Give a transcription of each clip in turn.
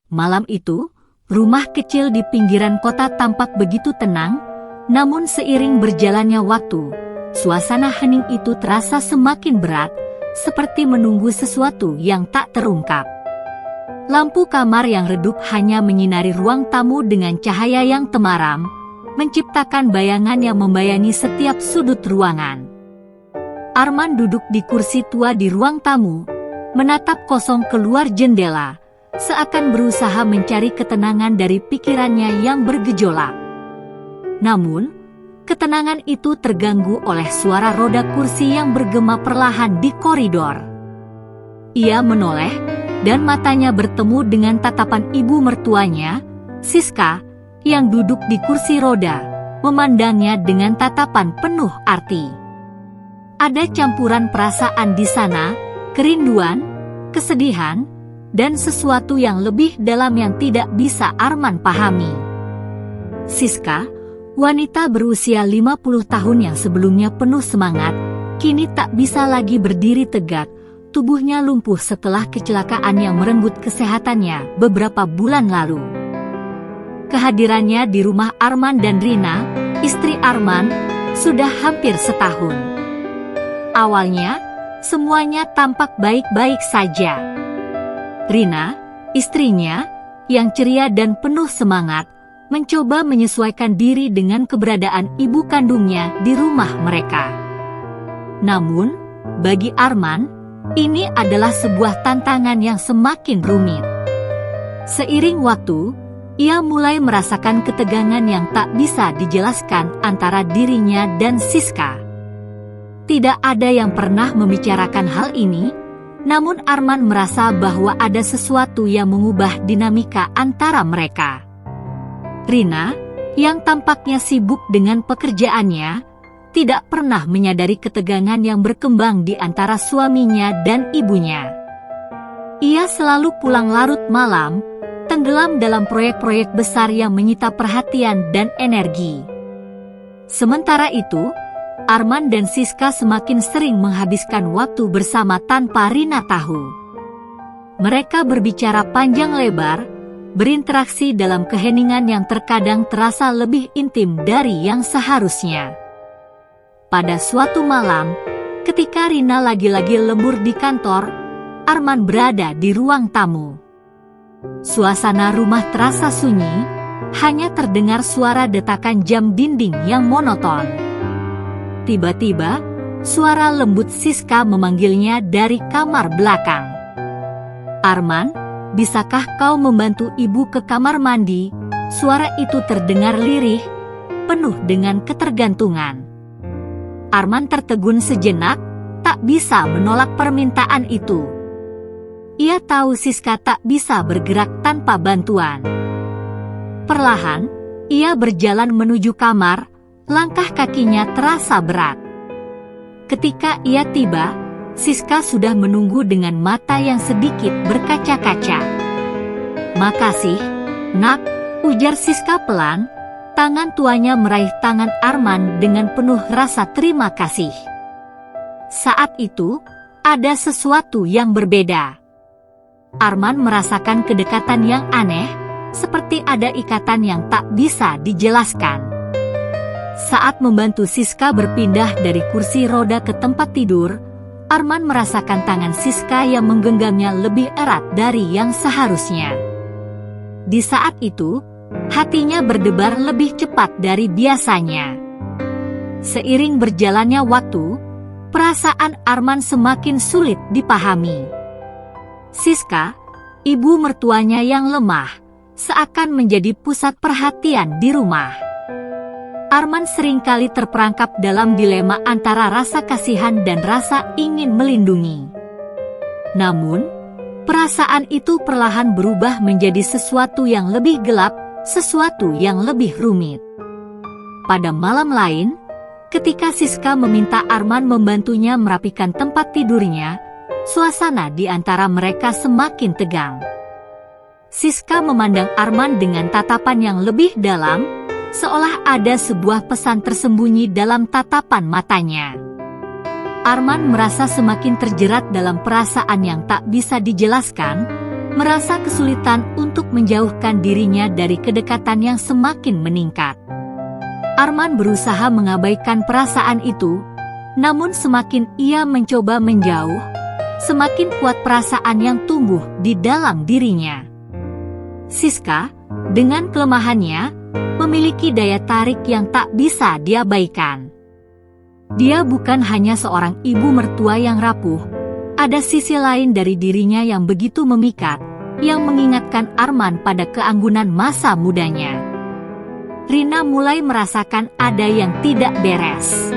Malam itu, rumah kecil di pinggiran kota tampak begitu tenang, namun seiring berjalannya waktu, suasana hening itu terasa semakin berat, seperti menunggu sesuatu yang tak terungkap. Lampu kamar yang redup hanya menyinari ruang tamu dengan cahaya yang temaram, menciptakan bayangan yang membayangi setiap sudut ruangan. Arman duduk di kursi tua di ruang tamu, menatap kosong keluar jendela, seakan berusaha mencari ketenangan dari pikirannya yang bergejolak. Namun, ketenangan itu terganggu oleh suara roda kursi yang bergema perlahan di koridor. Ia menoleh, dan matanya bertemu dengan tatapan ibu mertuanya, Siska, yang duduk di kursi roda, memandangnya dengan tatapan penuh arti. Ada campuran perasaan di sana, kerinduan, kesedihan, dan sesuatu yang lebih dalam yang tidak bisa Arman pahami. Siska, wanita berusia 50 tahun yang sebelumnya penuh semangat, kini tak bisa lagi berdiri tegak. Tubuhnya lumpuh setelah kecelakaan yang merenggut kesehatannya beberapa bulan lalu. Kehadirannya di rumah Arman dan Rina, istri Arman, sudah hampir setahun. Awalnya, semuanya tampak baik-baik saja. Rina, istrinya, yang ceria dan penuh semangat, mencoba menyesuaikan diri dengan keberadaan ibu kandungnya di rumah mereka. Namun, bagi Arman, ini adalah sebuah tantangan yang semakin rumit. Seiring waktu, ia mulai merasakan ketegangan yang tak bisa dijelaskan antara dirinya dan Siska. Tidak ada yang pernah membicarakan hal ini, namun Arman merasa bahwa ada sesuatu yang mengubah dinamika antara mereka. Rina, yang tampaknya sibuk dengan pekerjaannya, tidak pernah menyadari ketegangan yang berkembang di antara suaminya dan ibunya. Ia selalu pulang larut malam, tenggelam dalam proyek-proyek besar yang menyita perhatian dan energi. Sementara itu, Arman dan Siska semakin sering menghabiskan waktu bersama tanpa Rina tahu. Mereka berbicara panjang lebar, berinteraksi dalam keheningan yang terkadang terasa lebih intim dari yang seharusnya. Pada suatu malam, ketika Rina lagi-lagi lembur di kantor, Arman berada di ruang tamu. Suasana rumah terasa sunyi, hanya terdengar suara detakan jam dinding yang monoton. Tiba-tiba, suara lembut Siska memanggilnya dari kamar belakang. "Arman, bisakah kau membantu ibu ke kamar mandi?" Suara itu terdengar lirih, penuh dengan ketergantungan. Arman tertegun sejenak, tak bisa menolak permintaan itu. Ia tahu Siska tak bisa bergerak tanpa bantuan. Perlahan, ia berjalan menuju kamar, langkah kakinya terasa berat. Ketika ia tiba, Siska sudah menunggu dengan mata yang sedikit berkaca-kaca. "Makasih, Nak," ujar Siska pelan. Tangan tuanya meraih tangan Arman dengan penuh rasa terima kasih. Saat itu, ada sesuatu yang berbeda. Arman merasakan kedekatan yang aneh, seperti ada ikatan yang tak bisa dijelaskan. Saat membantu Siska berpindah dari kursi roda ke tempat tidur, Arman merasakan tangan Siska yang menggenggamnya lebih erat dari yang seharusnya. Di saat itu, hatinya berdebar lebih cepat dari biasanya. Seiring berjalannya waktu, perasaan Arman semakin sulit dipahami. Siska, ibu mertuanya yang lemah, seakan menjadi pusat perhatian di rumah. Arman seringkali terperangkap dalam dilema antara rasa kasihan dan rasa ingin melindungi. Namun, perasaan itu perlahan berubah menjadi sesuatu yang lebih gelap, sesuatu yang lebih rumit. Pada malam lain, ketika Siska meminta Arman membantunya merapikan tempat tidurnya, suasana di antara mereka semakin tegang. Siska memandang Arman dengan tatapan yang lebih dalam, seolah ada sebuah pesan tersembunyi dalam tatapan matanya. Arman merasa semakin terjerat dalam perasaan yang tak bisa dijelaskan, merasa kesulitan untuk menjauhkan dirinya dari kedekatan yang semakin meningkat. Arman berusaha mengabaikan perasaan itu, namun semakin ia mencoba menjauh, semakin kuat perasaan yang tumbuh di dalam dirinya. Siska, dengan kelemahannya, memiliki daya tarik yang tak bisa diabaikan. Dia bukan hanya seorang ibu mertua yang rapuh, ada sisi lain dari dirinya yang begitu memikat, yang mengingatkan Arman pada keanggunan masa mudanya. Rina mulai merasakan ada yang tidak beres.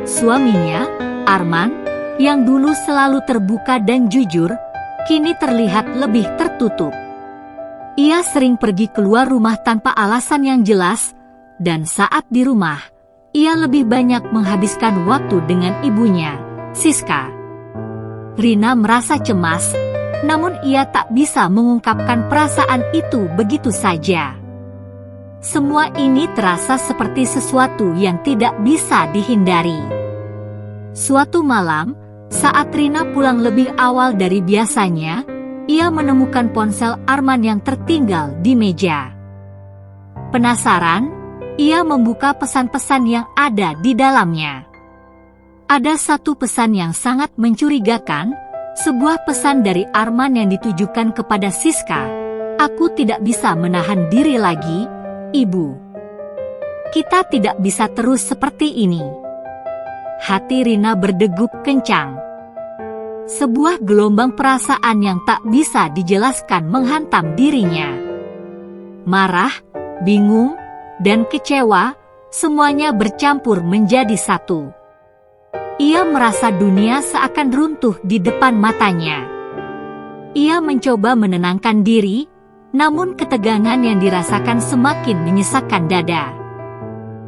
Suaminya, Arman, yang dulu selalu terbuka dan jujur, kini terlihat lebih tertutup. Ia sering pergi keluar rumah tanpa alasan yang jelas, dan saat di rumah, ia lebih banyak menghabiskan waktu dengan ibunya, Siska. Rina merasa cemas, namun ia tak bisa mengungkapkan perasaan itu begitu saja. Semua ini terasa seperti sesuatu yang tidak bisa dihindari. Suatu malam, saat Rina pulang lebih awal dari biasanya, ia menemukan ponsel Arman yang tertinggal di meja. Penasaran, ia membuka pesan-pesan yang ada di dalamnya. Ada satu pesan yang sangat mencurigakan, sebuah pesan dari Arman yang ditujukan kepada Siska. "Aku tidak bisa menahan diri lagi, Ibu. Kita tidak bisa terus seperti ini." Hati Rina berdegup kencang. Sebuah gelombang perasaan yang tak bisa dijelaskan menghantam dirinya. Marah, bingung, dan kecewa, semuanya bercampur menjadi satu. Ia merasa dunia seakan runtuh di depan matanya. Ia mencoba menenangkan diri, namun ketegangan yang dirasakan semakin menyesakkan dada.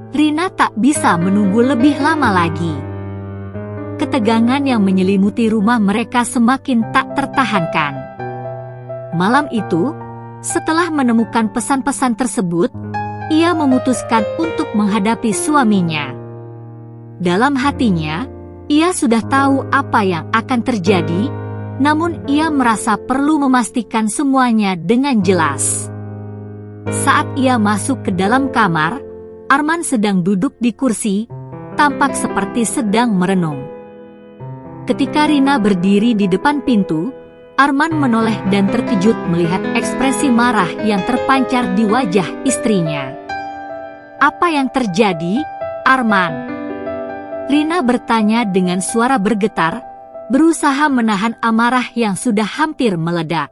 Rina tak bisa menunggu lebih lama lagi. Ketegangan yang menyelimuti rumah mereka semakin tak tertahankan. Malam itu, setelah menemukan pesan-pesan tersebut, ia memutuskan untuk menghadapi suaminya. Dalam hatinya, ia sudah tahu apa yang akan terjadi, namun ia merasa perlu memastikan semuanya dengan jelas. Saat ia masuk ke dalam kamar, Arman sedang duduk di kursi, tampak seperti sedang merenung. Ketika Rina berdiri di depan pintu, Arman menoleh dan terkejut melihat ekspresi marah yang terpancar di wajah istrinya. "Apa yang terjadi, Arman?" Rina bertanya dengan suara bergetar, berusaha menahan amarah yang sudah hampir meledak.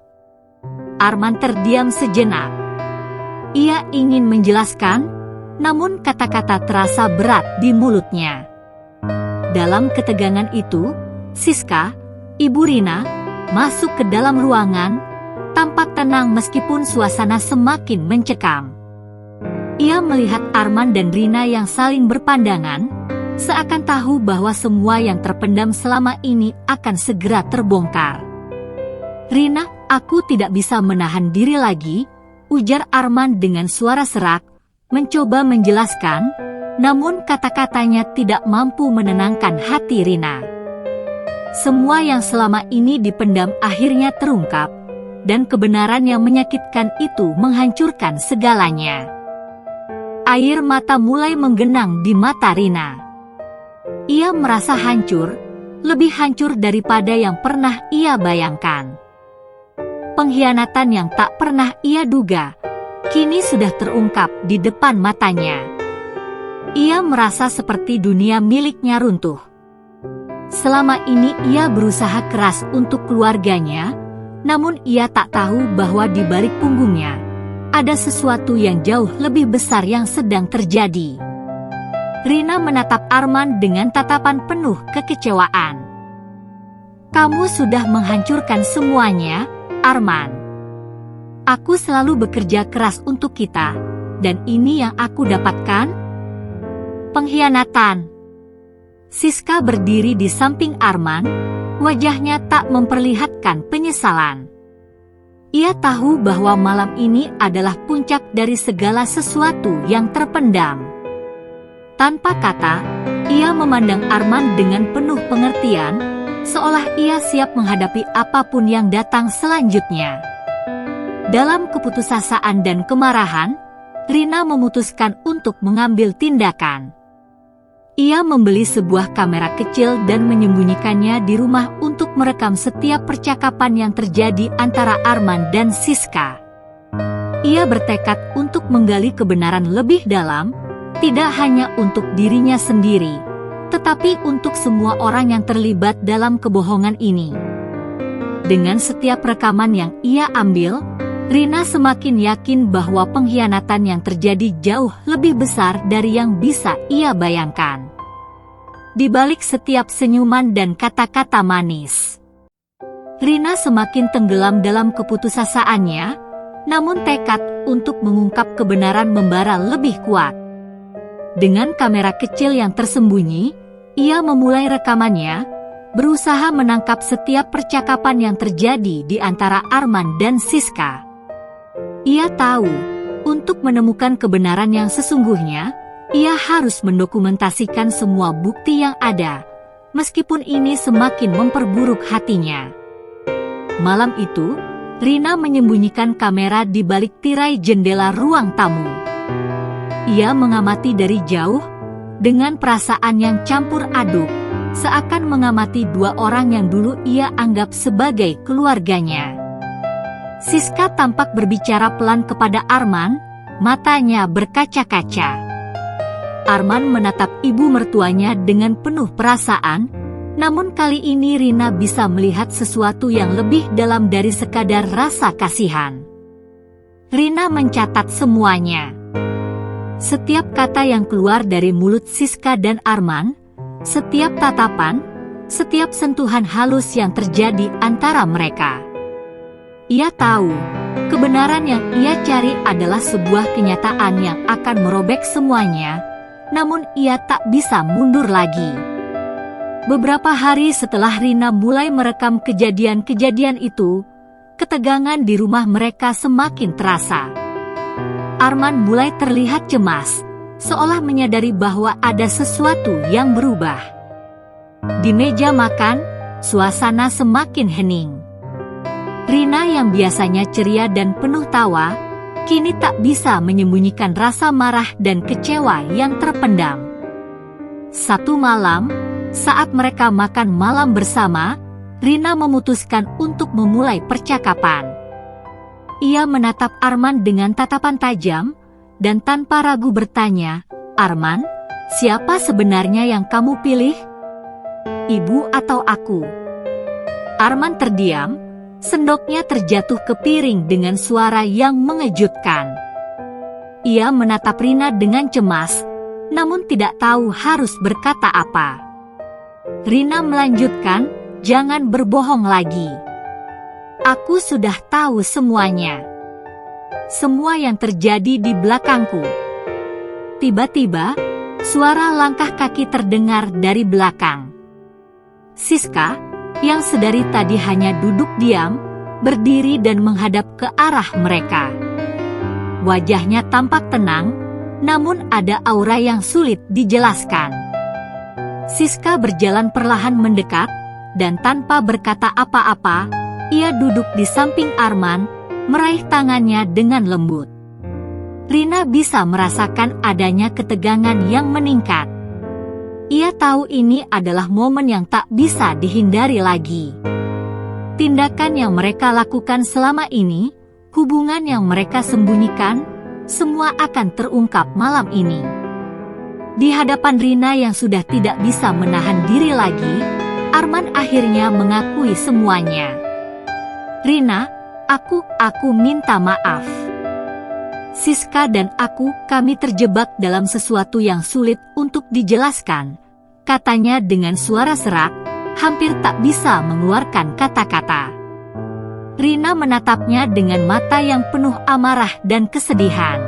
Arman terdiam sejenak. Ia ingin menjelaskan, namun kata-kata terasa berat di mulutnya. Dalam ketegangan itu, Siska, ibu Rina, masuk ke dalam ruangan, tampak tenang meskipun suasana semakin mencekam. Ia melihat Arman dan Rina yang saling berpandangan, seakan tahu bahwa semua yang terpendam selama ini akan segera terbongkar. "Rina, aku tidak bisa menahan diri lagi," ujar Arman dengan suara serak, mencoba menjelaskan, namun kata-katanya tidak mampu menenangkan hati Rina. Semua yang selama ini dipendam akhirnya terungkap, dan kebenaran yang menyakitkan itu menghancurkan segalanya. Air mata mulai menggenang di mata Rina. Ia merasa hancur, lebih hancur daripada yang pernah ia bayangkan. Pengkhianatan yang tak pernah ia duga, kini sudah terungkap di depan matanya. Ia merasa seperti dunia miliknya runtuh. Selama ini ia berusaha keras untuk keluarganya, namun ia tak tahu bahwa di balik punggungnya ada sesuatu yang jauh lebih besar yang sedang terjadi. Rina menatap Arman dengan tatapan penuh kekecewaan. "Kamu sudah menghancurkan semuanya, Arman. Aku selalu bekerja keras untuk kita, dan ini yang aku dapatkan? Pengkhianatan." Siska berdiri di samping Arman, wajahnya tak memperlihatkan penyesalan. Ia tahu bahwa malam ini adalah puncak dari segala sesuatu yang terpendam. Tanpa kata, ia memandang Arman dengan penuh pengertian, seolah ia siap menghadapi apapun yang datang selanjutnya. Dalam keputusasaan dan kemarahan, Rina memutuskan untuk mengambil tindakan. Ia membeli sebuah kamera kecil dan menyembunyikannya di rumah untuk merekam setiap percakapan yang terjadi antara Arman dan Siska. Ia bertekad untuk menggali kebenaran lebih dalam, tidak hanya untuk dirinya sendiri, tetapi untuk semua orang yang terlibat dalam kebohongan ini. Dengan setiap rekaman yang ia ambil, Rina semakin yakin bahwa pengkhianatan yang terjadi jauh lebih besar dari yang bisa ia bayangkan. Di balik setiap senyuman dan kata-kata manis, Rina semakin tenggelam dalam keputusasaannya, namun tekad untuk mengungkap kebenaran membara lebih kuat. Dengan kamera kecil yang tersembunyi, ia memulai rekamannya, berusaha menangkap setiap percakapan yang terjadi di antara Arman dan Siska. Ia tahu, untuk menemukan kebenaran yang sesungguhnya, ia harus mendokumentasikan semua bukti yang ada, meskipun ini semakin memperburuk hatinya. Malam itu, Rina menyembunyikan kamera di balik tirai jendela ruang tamu. Ia mengamati dari jauh, dengan perasaan yang campur aduk, seakan mengamati dua orang yang dulu ia anggap sebagai keluarganya. Siska tampak berbicara pelan kepada Arman, matanya berkaca-kaca. Arman menatap ibu mertuanya dengan penuh perasaan, namun kali ini Rina bisa melihat sesuatu yang lebih dalam dari sekadar rasa kasihan. Rina mencatat semuanya. Setiap kata yang keluar dari mulut Siska dan Arman, setiap tatapan, setiap sentuhan halus yang terjadi antara mereka. Ia tahu, kebenaran yang ia cari adalah sebuah kenyataan yang akan merobek semuanya, namun ia tak bisa mundur lagi. Beberapa hari setelah Rina mulai merekam kejadian-kejadian itu, ketegangan di rumah mereka semakin terasa. Arman mulai terlihat cemas, seolah menyadari bahwa ada sesuatu yang berubah. Di meja makan, suasana semakin hening. Rina yang biasanya ceria dan penuh tawa, kini tak bisa menyembunyikan rasa marah dan kecewa yang terpendam. Satu malam, saat mereka makan malam bersama, Rina memutuskan untuk memulai percakapan. Ia menatap Arman dengan tatapan tajam, dan tanpa ragu bertanya, "Arman, siapa sebenarnya yang kamu pilih? Ibu atau aku?" Arman terdiam, sendoknya terjatuh ke piring dengan suara yang mengejutkan. Ia menatap Rina dengan cemas, namun tidak tahu harus berkata apa. Rina melanjutkan, "Jangan berbohong lagi. Aku sudah tahu semuanya. Semua yang terjadi di belakangku." Tiba-tiba, suara langkah kaki terdengar dari belakang. Siska, yang sedari tadi hanya duduk diam, berdiri dan menghadap ke arah mereka. Wajahnya tampak tenang, namun ada aura yang sulit dijelaskan. Siska berjalan perlahan mendekat, dan tanpa berkata apa-apa, ia duduk di samping Arman, meraih tangannya dengan lembut. Rina bisa merasakan adanya ketegangan yang meningkat. Ia tahu ini adalah momen yang tak bisa dihindari lagi. Tindakan yang mereka lakukan selama ini, hubungan yang mereka sembunyikan, semua akan terungkap malam ini. Di hadapan Rina yang sudah tidak bisa menahan diri lagi, Arman akhirnya mengakui semuanya. "Rina, aku minta maaf. Siska dan kami terjebak dalam sesuatu yang sulit untuk dijelaskan," katanya dengan suara serak, hampir tak bisa mengeluarkan kata-kata. Rina menatapnya dengan mata yang penuh amarah dan kesedihan.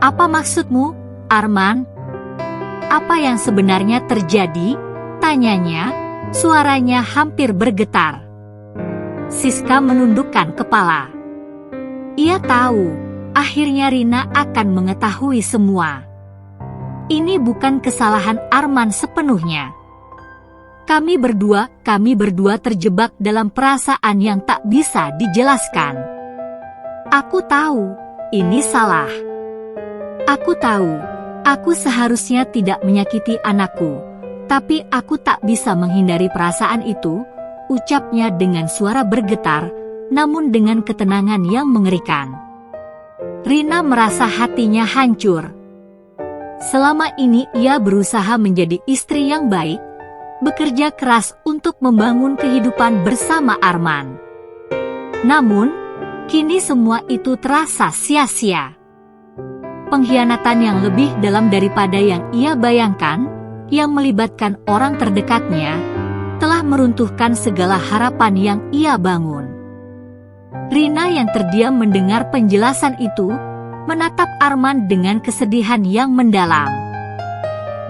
"Apa maksudmu, Arman? Apa yang sebenarnya terjadi?" tanyanya, suaranya hampir bergetar. Siska menundukkan kepala. Ia tahu, akhirnya Rina akan mengetahui semua. Ini bukan kesalahan Arman sepenuhnya. Kami berdua terjebak dalam perasaan yang tak bisa dijelaskan. Aku tahu, ini salah. Aku tahu, aku seharusnya tidak menyakiti anakku, tapi aku tak bisa menghindari perasaan itu, ucapnya dengan suara bergetar, namun dengan ketenangan yang mengerikan. Rina merasa hatinya hancur. Selama ini ia berusaha menjadi istri yang baik, bekerja keras untuk membangun kehidupan bersama Arman. Namun, kini semua itu terasa sia-sia. Pengkhianatan yang lebih dalam daripada yang ia bayangkan, yang melibatkan orang terdekatnya, telah meruntuhkan segala harapan yang ia bangun. Rina yang terdiam mendengar penjelasan itu, menatap Arman dengan kesedihan yang mendalam.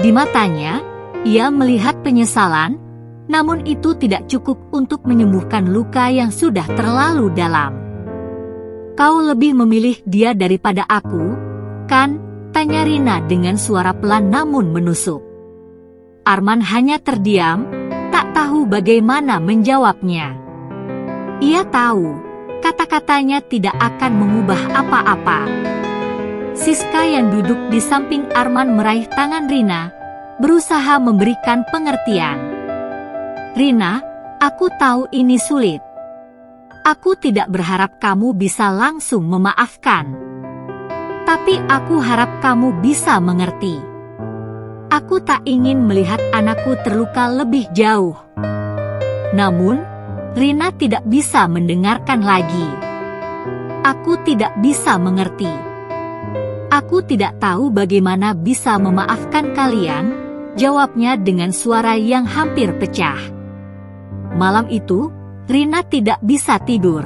Di matanya, ia melihat penyesalan, namun itu tidak cukup untuk menyembuhkan luka yang sudah terlalu dalam. Kau lebih memilih dia daripada aku, kan? Tanya Rina dengan suara pelan namun menusuk. Arman hanya terdiam, tak tahu bagaimana menjawabnya. Ia tahu, kata-katanya tidak akan mengubah apa-apa. Siska yang duduk di samping Arman meraih tangan Rina, berusaha memberikan pengertian. Rina, aku tahu ini sulit. Aku tidak berharap kamu bisa langsung memaafkan. Tapi aku harap kamu bisa mengerti. Aku tak ingin melihat anakku terluka lebih jauh. Namun, Rina tidak bisa mendengarkan lagi. Aku tidak bisa mengerti. Aku tidak tahu bagaimana bisa memaafkan kalian, jawabnya dengan suara yang hampir pecah. Malam itu, Rina tidak bisa tidur.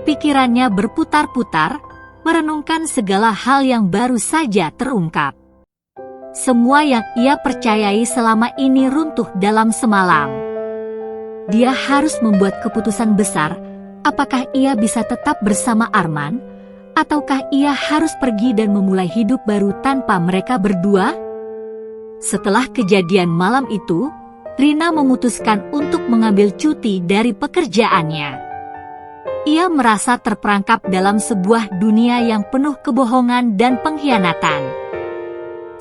Pikirannya berputar-putar, merenungkan segala hal yang baru saja terungkap. Semua yang ia percayai selama ini runtuh dalam semalam. Dia harus membuat keputusan besar, apakah ia bisa tetap bersama Arman, ataukah ia harus pergi dan memulai hidup baru tanpa mereka berdua? Setelah kejadian malam itu, Rina memutuskan untuk mengambil cuti dari pekerjaannya. Ia merasa terperangkap dalam sebuah dunia yang penuh kebohongan dan pengkhianatan.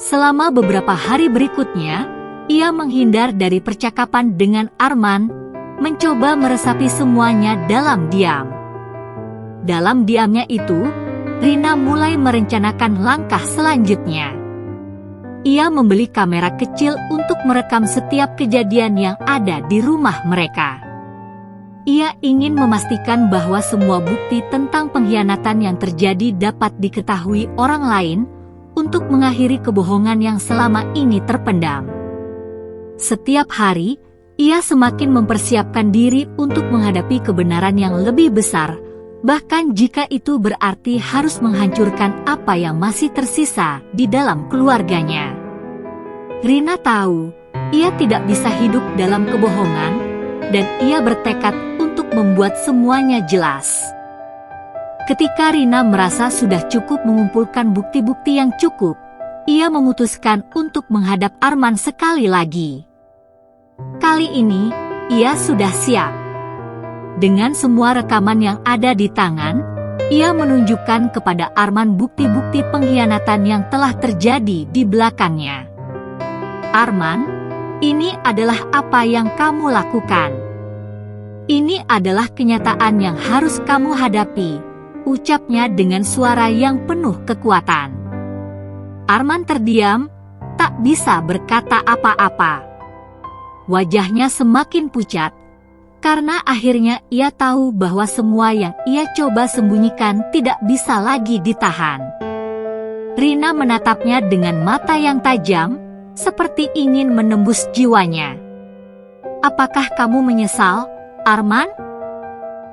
Selama beberapa hari berikutnya, ia menghindar dari percakapan dengan Arman, mencoba meresapi semuanya dalam diam. Dalam diamnya itu, Rina mulai merencanakan langkah selanjutnya. Ia membeli kamera kecil untuk merekam setiap kejadian yang ada di rumah mereka. Ia ingin memastikan bahwa semua bukti tentang pengkhianatan yang terjadi dapat diketahui orang lain untuk mengakhiri kebohongan yang selama ini terpendam. Setiap hari, ia semakin mempersiapkan diri untuk menghadapi kebenaran yang lebih besar, bahkan jika itu berarti harus menghancurkan apa yang masih tersisa di dalam keluarganya. Rina tahu, ia tidak bisa hidup dalam kebohongan, dan ia bertekad untuk membuat semuanya jelas. Ketika Rina merasa sudah cukup mengumpulkan bukti-bukti yang cukup, ia memutuskan untuk menghadap Arman sekali lagi. Kali ini, ia sudah siap. Dengan semua rekaman yang ada di tangan, ia menunjukkan kepada Arman bukti-bukti pengkhianatan yang telah terjadi di belakangnya. Arman, ini adalah apa yang kamu lakukan. Ini adalah kenyataan yang harus kamu hadapi, ucapnya dengan suara yang penuh kekuatan. Arman terdiam, tak bisa berkata apa-apa. Wajahnya semakin pucat, karena akhirnya ia tahu bahwa semua yang ia coba sembunyikan tidak bisa lagi ditahan. Rina menatapnya dengan mata yang tajam, seperti ingin menembus jiwanya. Apakah kamu menyesal, Arman?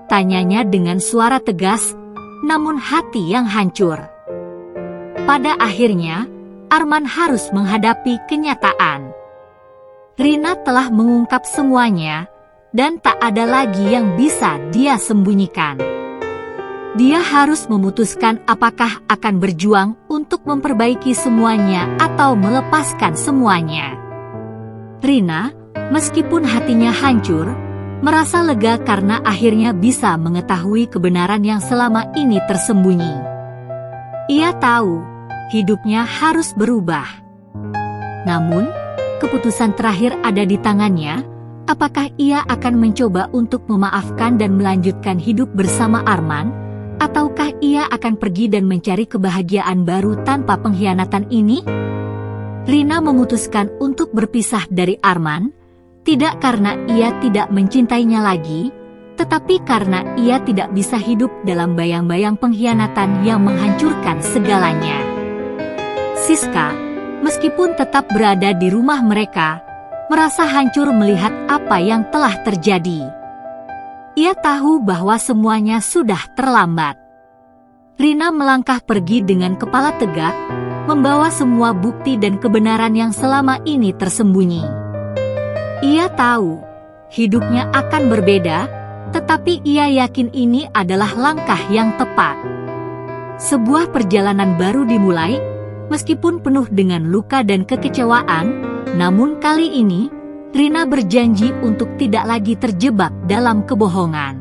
Tanyanya dengan suara tegas, namun hati yang hancur. Pada akhirnya, Arman harus menghadapi kenyataan. Rina telah mengungkap semuanya, dan tak ada lagi yang bisa dia sembunyikan. Dia harus memutuskan apakah akan berjuang untuk memperbaiki semuanya atau melepaskan semuanya. Rina, Meskipun hatinya hancur, merasa lega karena akhirnya bisa mengetahui kebenaran yang selama ini tersembunyi. Ia tahu hidupnya harus berubah. Namun, keputusan terakhir ada di tangannya. Apakah ia akan mencoba untuk memaafkan dan melanjutkan hidup bersama Arman, ataukah ia akan pergi dan mencari kebahagiaan baru tanpa pengkhianatan ini? Rina memutuskan untuk berpisah dari Arman, tidak karena ia tidak mencintainya lagi, tetapi karena ia tidak bisa hidup dalam bayang-bayang pengkhianatan yang menghancurkan segalanya. Siska, meskipun tetap berada di rumah mereka, merasa hancur melihat apa yang telah terjadi. Ia tahu bahwa semuanya sudah terlambat. Rina melangkah pergi dengan kepala tegak, membawa semua bukti dan kebenaran yang selama ini tersembunyi. Ia tahu hidupnya akan berbeda, tetapi ia yakin ini adalah langkah yang tepat. Sebuah perjalanan baru dimulai, meskipun penuh dengan luka dan kekecewaan. Namun kali ini, Rina berjanji untuk tidak lagi terjebak dalam kebohongan.